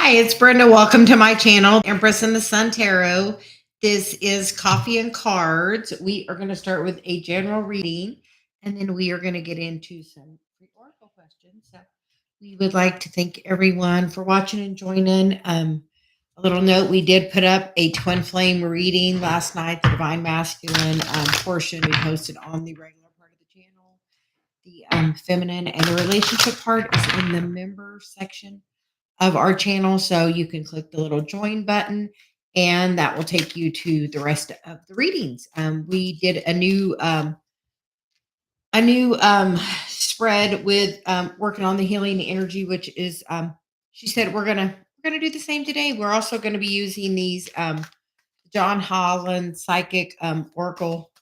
Hi, it's Brenda. Welcome to my channel, Empress and the Sun Tarot. This is Coffee and Cards. We are going to start with a general reading, and then we are going to get into some oracle questions. So we would like to thank everyone for watching and joining. A little note, we did put up a twin flame reading last night, the Divine Masculine portion we posted on the regular part of the channel. The feminine and the relationship part is in the member section of our channel. So you can click the little join button and that will take you to the rest of the readings. We did a new spread with working on the healing energy, which is she said we're gonna do the same today. We're also going to be using these John Holland psychic oracle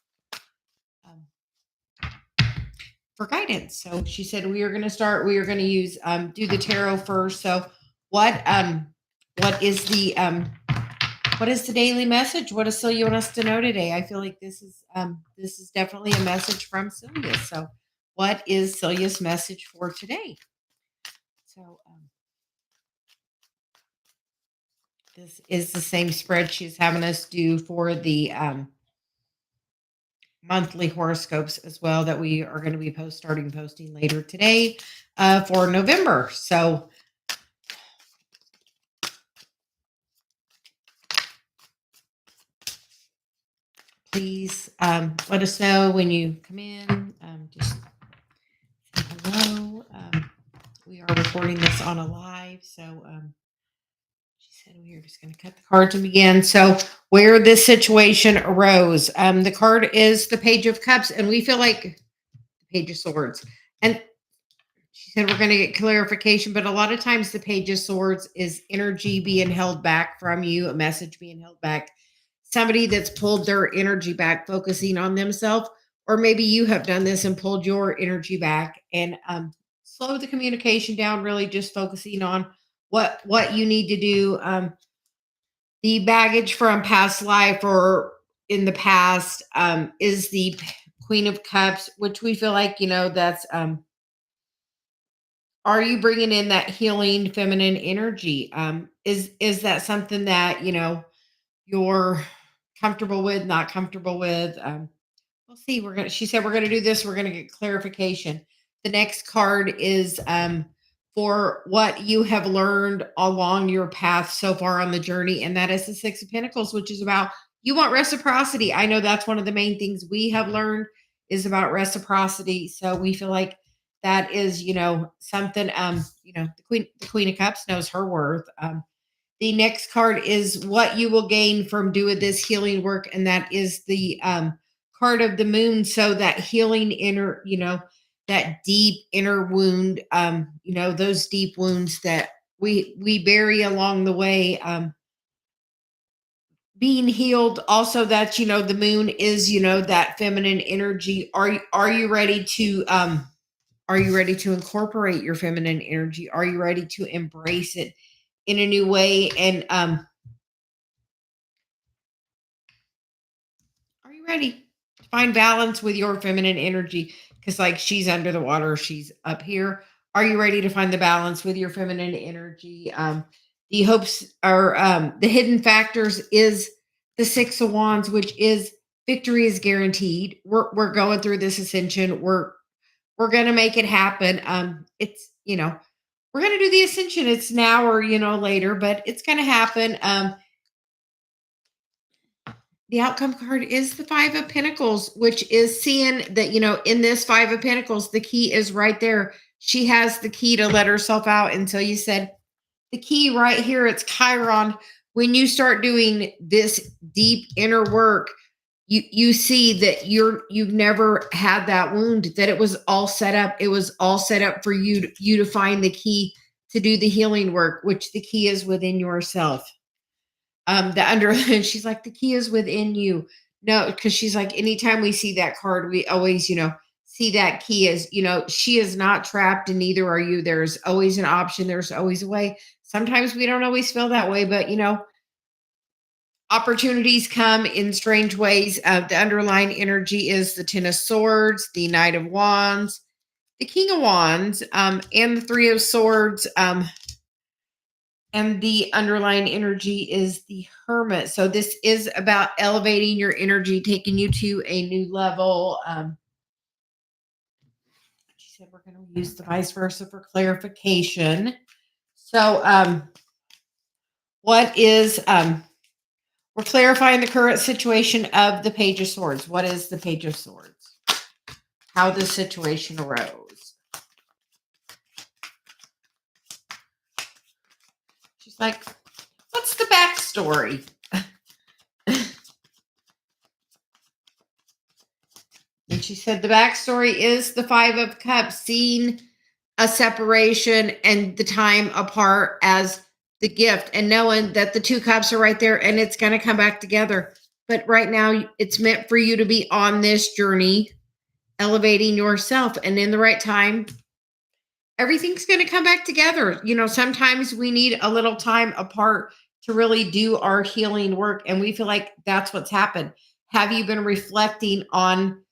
for guidance. So she said we are going to use do the tarot first. So what is the daily message? What does Celia want us to know today? I feel like this is definitely a message from Celia. So what is Celia's message for today? So this is the same spread she's having us do for the monthly horoscopes as well that we are going to be posting later today for November. So please let us know when you come in. Just say hello. We are recording this on a live, so she said we are just going to cut the card to begin. So where this situation arose, the card is the Page of Cups, and we feel like the Page of Swords. And she said we're going to get clarification, but a lot of times the Page of Swords is energy being held back from you, a message being held back, somebody that's pulled their energy back, focusing on themselves, or maybe you have done this and pulled your energy back and slow the communication down, really just focusing on what you need to do. The baggage from past life or in the past is the Queen of Cups, which we feel like, that's are you bringing in that healing feminine energy? Is that something that, you're comfortable with, not comfortable with? We'll see. She said, we're going to do this. We're going to get clarification. The next card is for what you have learned along your path so far on the journey. And that is the Six of Pentacles, which is about, you want reciprocity. I know that's one of the main things we have learned is about reciprocity. So we feel like that is, something, the Queen of Cups knows her worth. The next card is what you will gain from doing this healing work. And that is the card of the Moon. So that healing inner, that deep inner wound, those deep wounds that we bury along the way, being healed. Also that, the Moon is, that feminine energy. Are you ready to, incorporate your feminine energy? Are you ready to embrace it in a new way? And are you ready to find balance with your feminine energy? Because like she's under the water, she's up here. Are you ready to find the balance with your feminine energy? The hopes are the hidden factors is the Six of Wands, which is victory is guaranteed. We're going through this ascension. We're gonna make it happen. It's we're gonna do the ascension. It's now or later, but it's gonna happen. The outcome card is the Five of Pentacles, which is seeing that, in this Five of Pentacles, the key is right there. She has the key to let herself out. And so you said the key right here, it's Chiron. When you start doing this deep inner work, you see that you've never had that wound, that it was all set up. It was all set up for you to find the key to do the healing work, which the key is within yourself. She's like, the key is within you. No, because she's like, anytime we see that card, we always, see that key is, she is not trapped and neither are you. There's always an option. There's always a way. Sometimes we don't always feel that way, but opportunities come in strange ways. The underlying energy is the Ten of Swords, the Knight of Wands, the King of Wands, and the Three of Swords. And the underlying energy is the Hermit. So this is about elevating your energy, taking you to a new level. She said we're going to use the vice versa for clarification. So what is we're clarifying the current situation of the Page of Swords. What is the Page of Swords? How the situation arose. She's like, what's the backstory? And she said the backstory is the Five of Cups, seeing a separation and the time apart as the gift, and knowing that the two cups are right there and it's going to come back together. But right now, it's meant for you to be on this journey, elevating yourself. And in the right time, everything's going to come back together. You know, sometimes we need a little time apart to really do our healing work. And we feel like that's what's happened. Have you been reflecting on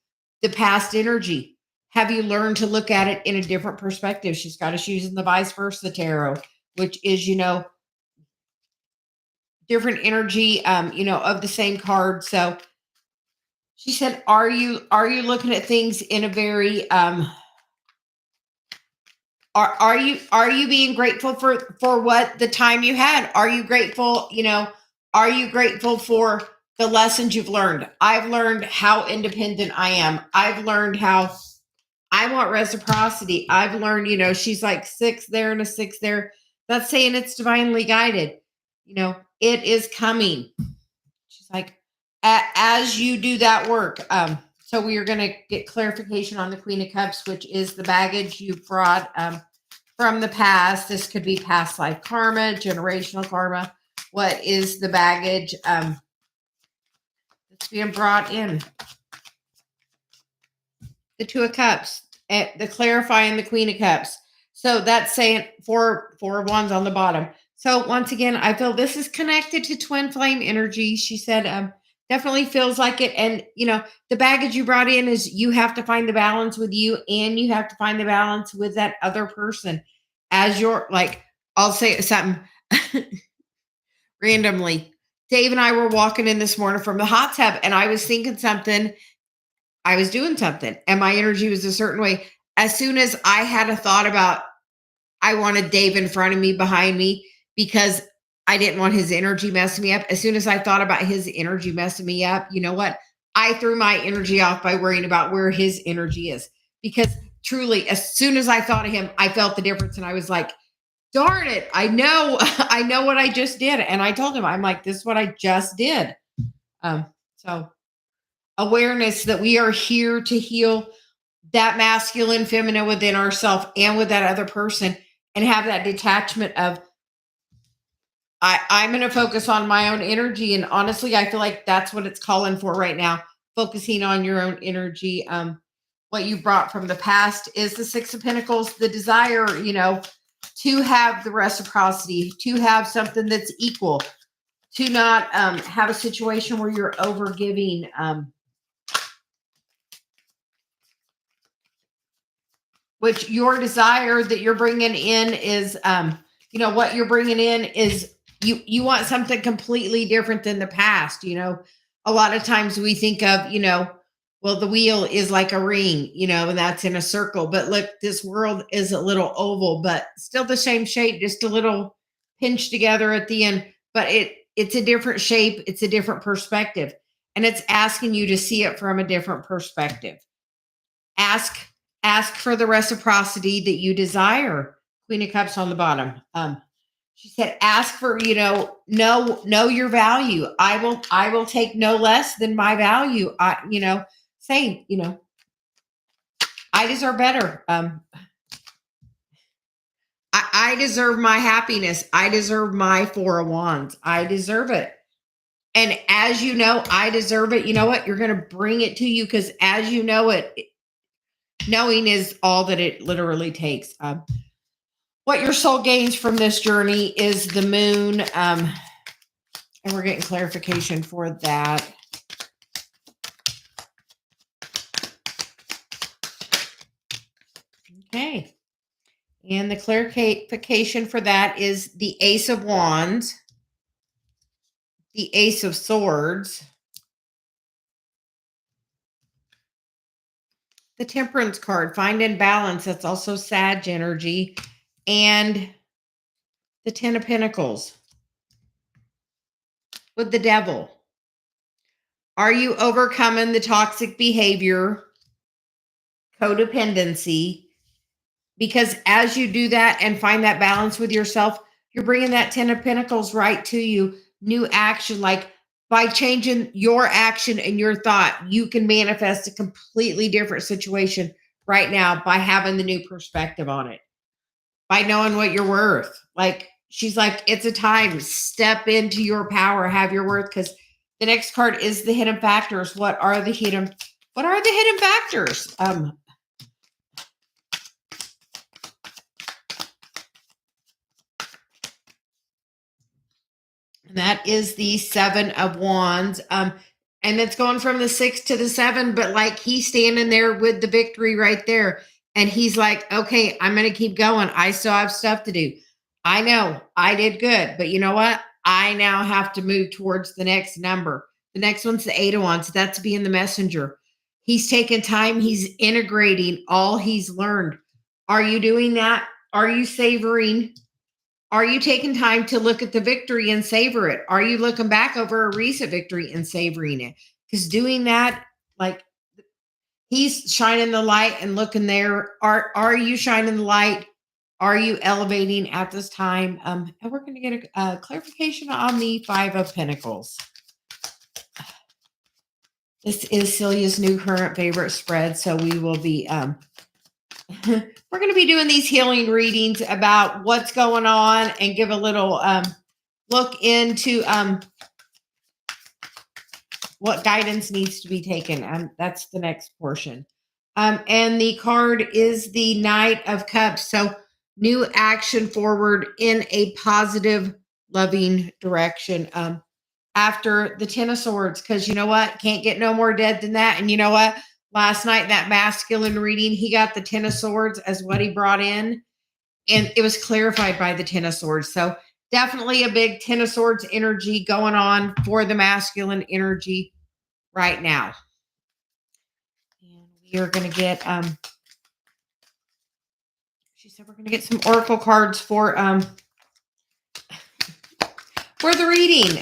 the past energy? Have you learned to look at it in a different perspective? She's got us using the vice versa tarot, which is, you know, different energy, you know, of the same card. So she said, are you looking at things in a very, are you being grateful for what the time you had? Are you grateful, you know, are you grateful for the lessons you've learned? I've learned how independent I am. I've learned how I want reciprocity. I've learned, you know, she's like 6 there and a 6 there. That's saying it's divinely guided. You know, it is coming. She's like, as you do that work. So we are going to get clarification on the Queen of Cups, which is the baggage you brought from the past. This could be past life karma, generational karma. What is the baggage that's being brought in? The Two of Cups, the clarifying the Queen of Cups. So that's saying four of wands on the bottom. So once again, I feel this is connected to twin flame energy. She said, definitely feels like it. And, you know, the baggage you brought in is you have to find the balance with you, and you have to find the balance with that other person. As you're like, I'll say something randomly. Dave and I were walking in this morning from the hot tub, and I was thinking something. I was doing something, and my energy was a certain way. As soon as I had a thought about, I wanted Dave in front of me, behind me, because I didn't want his energy messing me up. As soon as I thought about his energy messing me up, you know what? I threw my energy off by worrying about where his energy is. Because truly, as soon as I thought of him, I felt the difference. And I was like, darn it. I know, I know what I just did. And I told him, I'm like, this is what I just did. So awareness that we are here to heal that masculine, feminine within ourselves and with that other person, and have that detachment of, I'm going to focus on my own energy. And honestly, I feel like that's what it's calling for right now. Focusing on your own energy. What you brought from the past is the Six of Pentacles, the desire, you know, to have the reciprocity, to have something that's equal, to not have a situation where you're over giving. Which your desire that you're bringing in is, you know, what you're bringing in is you want something completely different than the past. You know, a lot of times we think of, you know, well, the wheel is like a ring, you know, and that's in a circle. But look, this world is a little oval, but still the same shape, just a little pinched together at the end. But it's a different shape. It's a different perspective. And it's asking you to see it from a different perspective. Ask for the reciprocity that you desire. Queen of Cups on the bottom. She said, ask for, you know your value. I will take no less than my value. You know, say, you know, I deserve better. I deserve my happiness. I deserve my Four of Wands. I deserve it. And as you know, I deserve it. You know what? You're going to bring it to you, because as you know it, knowing is all that it literally takes. What your soul gains from this journey is the moon. And we're getting clarification for that. Okay. And the clarification for that is the Ace of Wands, the Ace of Swords, the Temperance card, find and balance. That's also Sag energy. And the Ten of Pentacles with the Devil. Are you overcoming the toxic behavior, codependency? Because as you do that and find that balance with yourself, you're bringing that Ten of Pentacles right to you. New action, like by changing your action and your thought, you can manifest a completely different situation right now by having the new perspective on it, by knowing what you're worth. Like she's like, it's a time, step into your power, have your worth. Because the next card is the hidden factors. What are the hidden factors? And that is the Seven of Wands. And it's going from the 6 to the 7, but like he's standing there with the victory right there. And he's like, okay, I'm going to keep going. I still have stuff to do. I know I did good, but you know what? I now have to move towards the next number. The next one's the 8 of Wands. That's being the messenger. He's taking time. He's integrating all he's learned. Are you doing that? Are you savoring? Are you taking time to look at the victory and savor it? Are you looking back over a recent victory and savoring it? Because doing that, like he's shining the light and looking there. Are you shining the light? Are you elevating at this time? And we're going to get a clarification on the Five of Pentacles. This is Celia's new current favorite spread, so we will be we're going to be doing these healing readings about what's going on and give a little look into what guidance needs to be taken. That's the next portion. And the card is the Knight of Cups. So new action forward in a positive, loving direction. After the Ten of Swords, because you know what? Can't get no more dead than that. And you know what? Last night, that masculine reading, he got the Ten of Swords as what he brought in. And it was clarified by the Ten of Swords. So definitely a big Ten of Swords energy going on for the masculine energy right now. And we are going to get, she said we're going to get some oracle cards for the reading.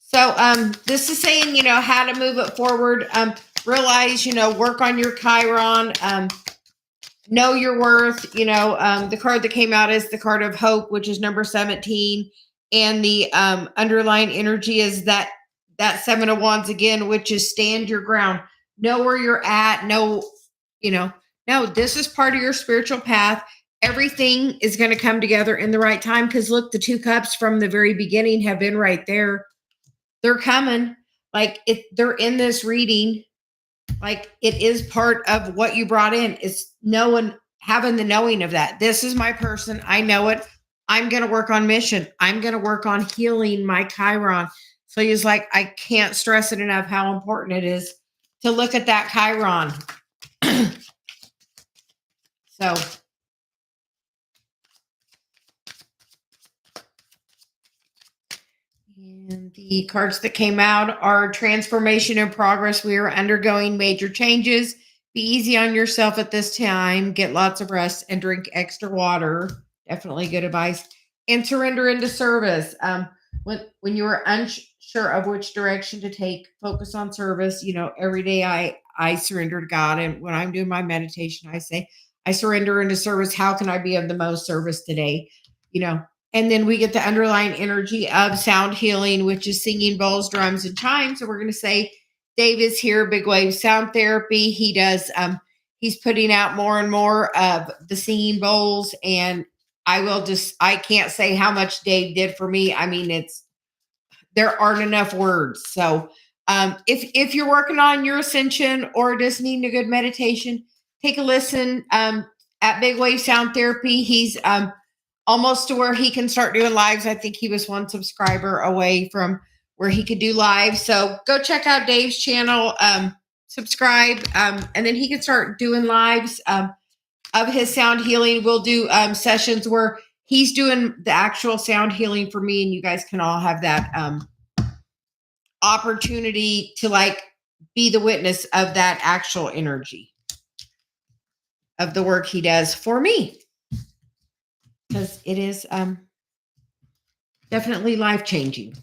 So this is saying, you know, how to move it forward. Realize, you know, work on your Chiron. Know your worth. You know, the card that came out is the card of hope, which is number 17. And the underlying energy is that Seven of Wands again, which is stand your ground. Know where you're at. Know, you know, no, this is part of your spiritual path. Everything is going to come together in the right time. Because look, the Two Cups from the very beginning have been right there. They're coming. Like if they're in this reading, like it is part of what you brought in. It's knowing, having the knowing of that. This is my person. I know it. I'm going to work on mission. I'm going to work on healing my Chiron. So he's like, I can't stress it enough how important it is to look at that Chiron. So and the cards that came out are transformation and progress. We are undergoing major changes. Be easy on yourself at this time. Get lots of rest and drink extra water. Definitely good advice. And surrender into service. When you are unsure of which direction to take, focus on service. You know, every day I surrender to God. And when I'm doing my meditation, I say, I surrender into service. How can I be of the most service today? You know, and then we get the underlying energy of sound healing, which is singing bowls, drums, and chimes. So we're going to say Dave is here, Big Wave Sound Therapy. He does, he's putting out more and more of the singing bowls. And I can't say how much Dave did for me. I mean, there aren't enough words. So if you're working on your ascension or just needing a good meditation, take a listen at Big Wave Sound Therapy. He's almost to where he can start doing lives. I think he was one subscriber away from where he could do live. So go check out Dave's channel, subscribe, and then he can start doing lives. of his sound healing. We'll do sessions where he's doing the actual sound healing for me, and you guys can all have that opportunity to like be the witness of that actual energy of the work he does for me, because it is definitely life changing.